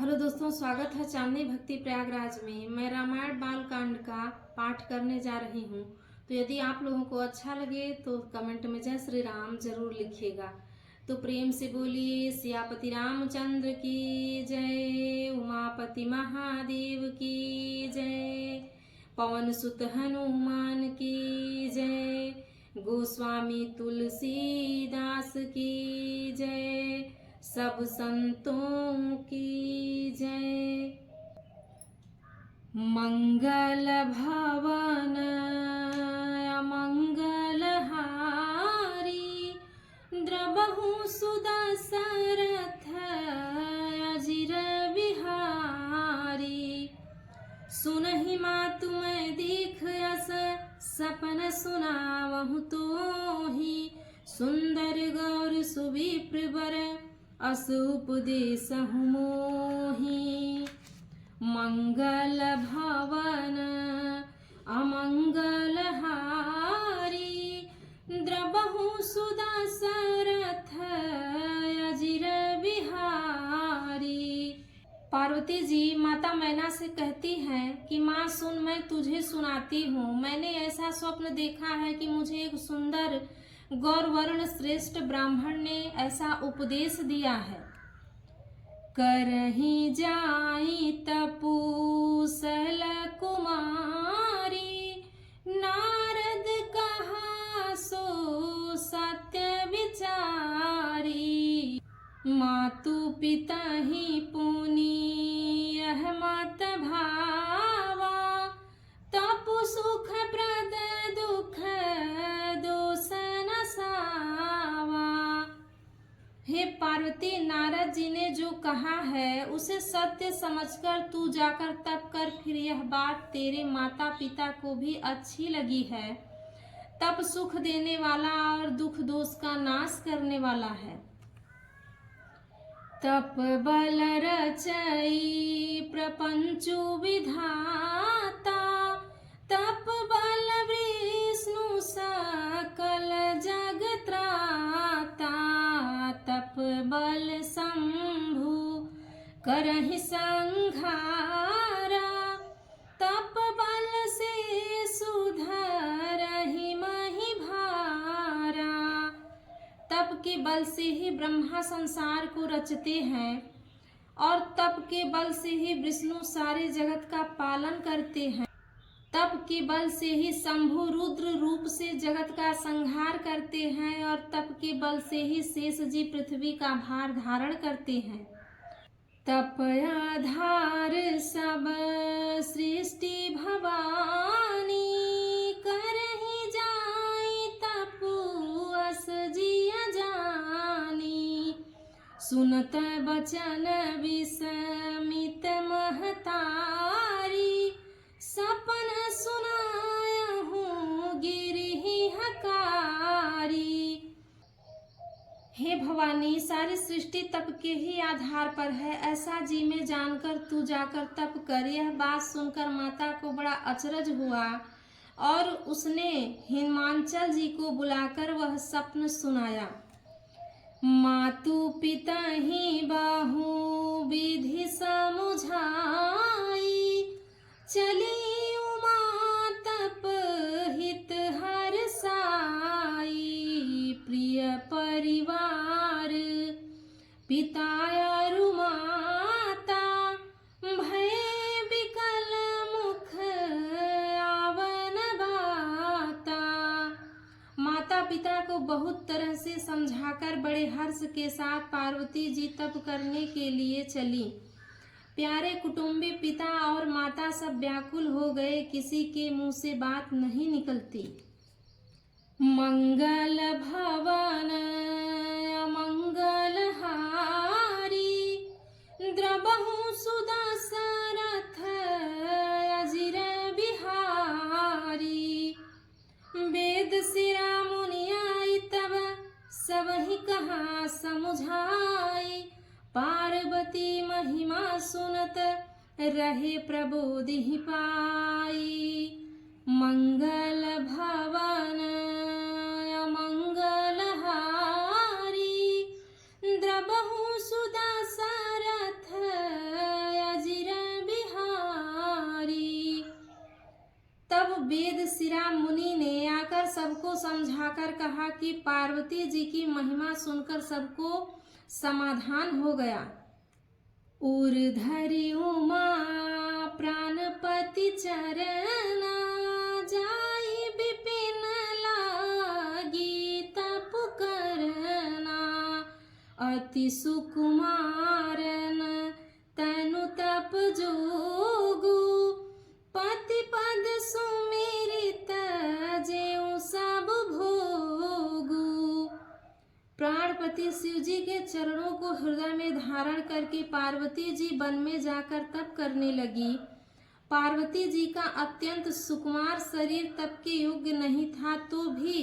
Hello दोस्तों, स्वागत है चांदनी भक्ति प्रयागराज में। मैं रामायण बालकांड का पाठ करने जा रही हूँ। तो यदि आप लोगों को अच्छा लगे तो कमेंट में जय श्री राम जरूर लिखिएगा। तो प्रेम से बोलिए सियापति रामचंद्र की जय, उमापति महादेव की जय, पवन सुत हनुमान की जय, गोस्वामी तुलसीदास की जय, सब संतों की जय। मंगल भवन अमंगल हारी, द्रबहु सुदशरथ अजिर बिहारी। सुनहि मातु मैं देख यस, सपन सुनावहु तोहि, सुंदर गौर सुविप्र बर अस उपदेसहु मोहि। मंगल भवन अमंगल हारी, द्रबहु सुदशरथ अजिर बिहारी। पार्वती जी माता मैना से कहती हैं कि माँ सुन, मैं तुझे सुनाती हूँ। मैंने ऐसा स्वप्न देखा है कि मुझे एक सुंदर गौरवर्ण श्रेष्ठ ब्राह्मण ने ऐसा उपदेश दिया है। करहि जाई तपूसल कुमारी, नारद कहा सो सत्य विचारी। मातु पिता ही पुनि यह मत भावा, तपु सुख प्रद दुख दोष न सावा। हे पार्वती, नारद जी ने जो कहा है उसे सत्य समझकर तू जाकर तप कर। फिर यह बात तेरे माता पिता को भी अच्छी लगी है। तप सुख देने वाला और दुख दोष का नाश करने वाला है। तप बल रचई प्रपंचु विधाता, तप बल विष्णु सकल जग त्राता। तप बल शंभु करहि संहारा, तप बल से सुधरहि महि भारा। तप के बल से ही ब्रह्मा संसार को रचते हैं और तप के बल से ही विष्णु सारे जगत का पालन करते हैं। तप के बल से ही शंभु रुद्र रूप से जगत का संहार करते हैं और तप के बल से ही शेष जी पृथ्वी का भार धारण करते हैं। तप आधार सब सृष्टि भवानी, करहि जाई तपु अस जिय जानी। सुनत बचन विस्मित महतारी, सपन सुनायहु गिरहि हकारी। हे भवानी, सारी सृष्टि तप के ही आधार पर है, ऐसा जी में जानकर तू जाकर तप कर। यह बात सुनकर माता को बड़ा अचरज हुआ और उसने हिमांचल जी को बुलाकर वह स्वप्न सुनाया। मातु पिता ही बाहु विधि समुझाई, चली उमा तप हित हर साई। प्रिय परिवार पिता और माता, भय विकल मुख आवन बाता। माता पिता को बहुत तरह से समझाकर बड़े हर्ष के साथ पार्वती जी तप करने के लिए चली। प्यारे कुटुंबी पिता और माता सब व्याकुल हो गए, किसी के मुंह से बात नहीं निकलती। मंगल भवन अमंगल हारी, द्रबहु सुदशरथ अजिर बिहारी। वेद सिरा मुनि आई तब सबहि कहा समुझाई, पार्वती महिमा सुनत रहे प्रबोधि पाई। मंगल भवन अमंगल हारी, द्रबहु सुदशरथ वेद शिरा मुनि ने आकर सबको समझाकर कहा कि पार्वती जी की महिमा सुनकर सबको समाधान हो गया। उर्धरि उमा प्राणपति चरना, जाई विपिन लागी तप करना। अति सुकुमारन तनु तप जोगु, पति पद सुमिरित जेऊ सब भोगु। प्राणपति शिव जी के चरणों को हृदय में धारण करके पार्वती जी वन में जाकर तप करने लगी। पार्वती जी का अत्यंत सुकुमार शरीर तप के योग्य नहीं था, तो भी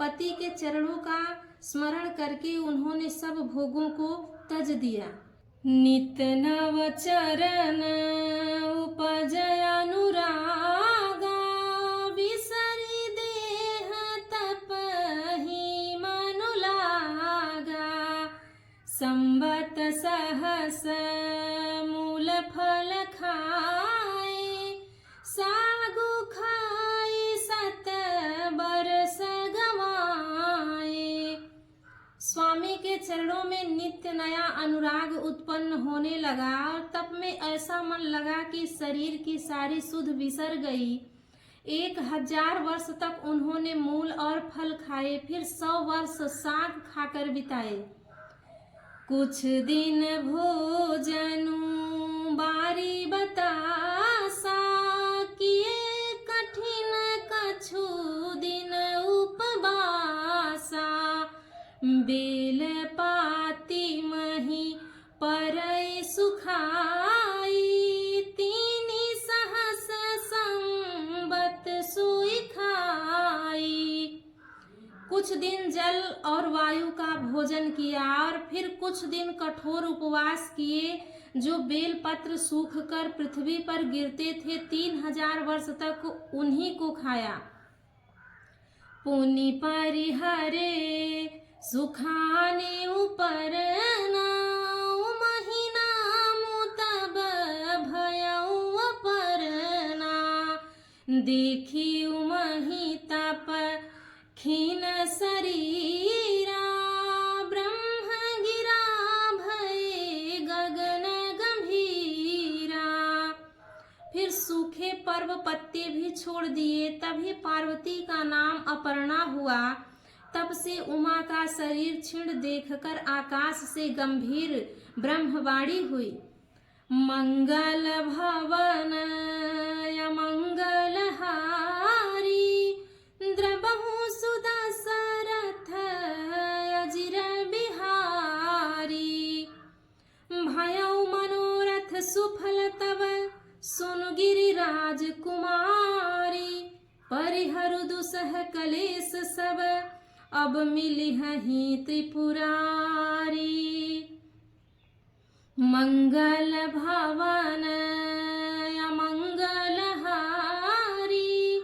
पति के चरणों का स्मरण करके उन्होंने सब भोगों को तज दिया। नित नव चरण उपजय अनुरागा, विसरि देह तपहि मनु लागा। संवत सहस मूल फल खाए, सागु खाई सत बरस गवाए। स्वामी के चरणों में नित्य नया अनुराग उत्पन्न होने लगा और तप में ऐसा मन लगा कि शरीर की सारी सुध बिसर गई। 1000 वर्ष तक उन्होंने मूल और फल खाए, फिर 100 वर्ष साग खाकर बिताए। कुछ दिन भोजनु बारी बतासा, किए कठिन कछु दिन उपवासा। बेल पाती मही परई सुखाई, तीनी सहस संबत सुई खाई। कुछ दिन जल और वायु का भोजन किया और फिर कुछ दिन कठोर उपवास किए, जो बेल पत्र सूख कर पृथ्वी पर गिरते थे। 3000 वर्ष तक उन्हीं को खाया। पुनि परिहरे सुखाने उपरना, महीना मुतब भयउ अपरना। देखी उमहि तप खीन शरीरा, ब्रह्म गिरा भय गगन गंभीरा। फिर सूखे पर्व पत्ते भी छोड़ दिए, तभी पार्वती का नाम अपर्णा हुआ। तब से उमा का शरीर क्षीण देखकर आकाश से गंभीर ब्रह्मवाणी हुई। मंगल भवन अमंगल हारी, द्रबहु सुदशरथ अजिर बिहारी। भयउ मनोरथ सुफल तब सुन गिरिराज कुमारी, परिहरु दुसह कलेश सब अब मिलिहि त्रिपुरारी। मंगल भवन अमंगल हारी,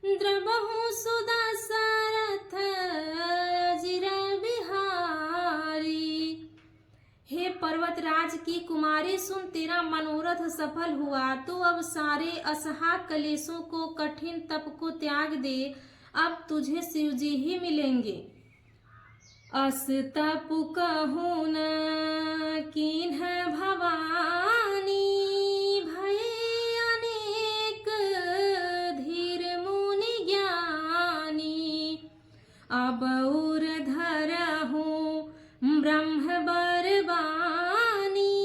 द्रबहु सुदशरथ अजिर बिहारी। हे पर्वतराज की कुमारी, सुन, तेरा मनोरथ सफल हुआ, तो अब सारे असहा कलेशों को, कठिन तप को त्याग दे। अब तुझे शिव जी ही मिलेंगे। अस तप कहूँ न कीन्ह भवानी, भय अनेक धीर मुनि ज्ञानी। अब उर धरहूँ ब्रह्म बरबानी,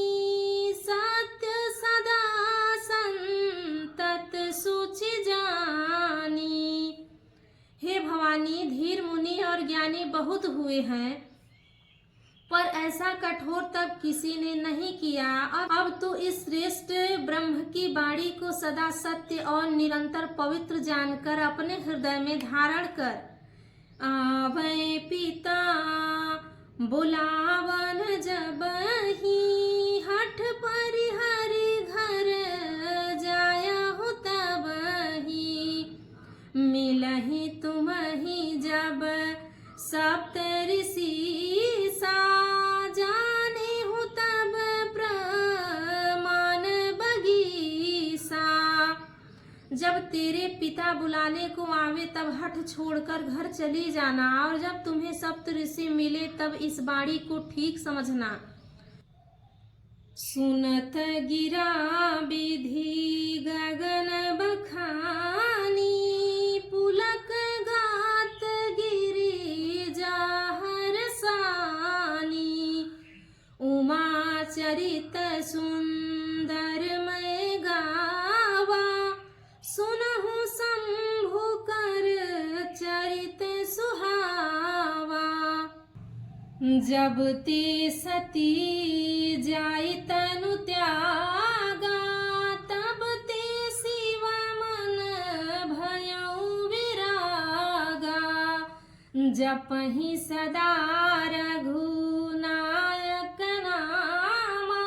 सत्य सदा संतत सुचि जानी। हे भवानी, धीर मुनि और ज्ञानी बहुत हुए हैं, पर ऐसा कठोर तप किसी ने नहीं किया। अब तो इस श्रेष्ठ ब्रह्म की वाणी को सदा सत्य और निरंतर पवित्र जानकर अपने हृदय में धारण कर। आवे पिता बुलावन जबहि, हठ परिहरि घर जायहु तबहि। मिलहि तुम्हि जब सप्त ऋषि सा, जानेहु तब प्रमाण बगीसा। जब तेरे पिता बुलाने को आवे तब हठ छोड़कर घर चली जाना, और जब तुम्हें सप्त ऋषि मिले तब इस बाणी को ठीक समझना। सुनत गिरा विधि गगन बखानी, पुलक गात गिरी जाहर सानी। उमा चरित सुंदर मैं गावा, सुनहु शंभु कर चरित सुहावा। जब ते सती जाय तनु त्यागा, तब ते शिव मन भयउ विरागा। जपहि सदा रघुनायक नामा,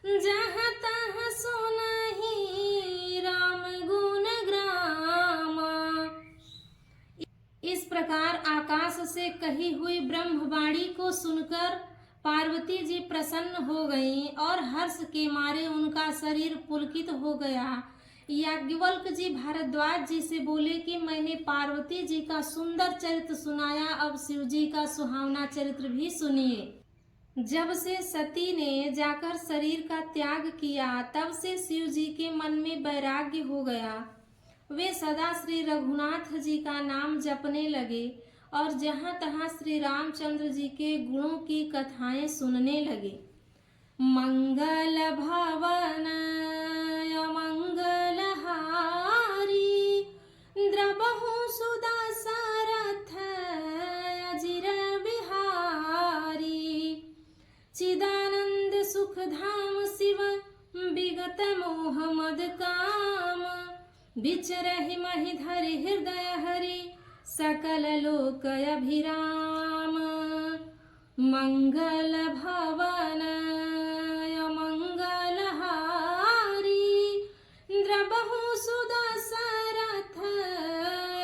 जहाँ तहाँ सुनहि राम गुण ग्रामा। इस प्रकार आकाश से कही हुई ब्रह्मवाणी को सुनकर पार्वती जी प्रसन्न हो गईं और हर्ष के मारे उनका शरीर पुलकित हो गया। याज्ञवल्क्य जी भारद्वाज जी से बोले कि मैंने पार्वती जी का सुंदर चरित्र सुनाया, अब शिव जी का सुहावना चरित्र भी सुनिए। जब से सती ने जाकर शरीर का त्याग किया, तब से शिव जी के मन में वैराग्य हो गया। वे सदा श्री रघुनाथ जी का नाम जपने लगे और जहाँ तहाँ श्री रामचंद्र जी के गुणों की कथाएं सुनने लगे। मंगल भवन अमंगल हारी, द्रबहु सुदशरथ अजिर बिहारी। चिदानंद सुख धाम शिव विगत मोह मद काम, विचरहि महि धरि हृदय हरि सकल लोक अभिराम। मंगल भवन अमंगल हारी, द्रबहु सुदशरथ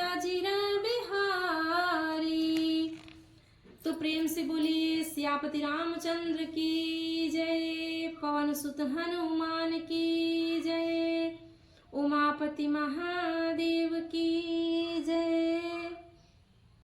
अजिर बिहारी। तो प्रेम से बोलिए सियापति रामचंद्र की जय, पवन सुत हनुमान की जय, उमापति महादेव की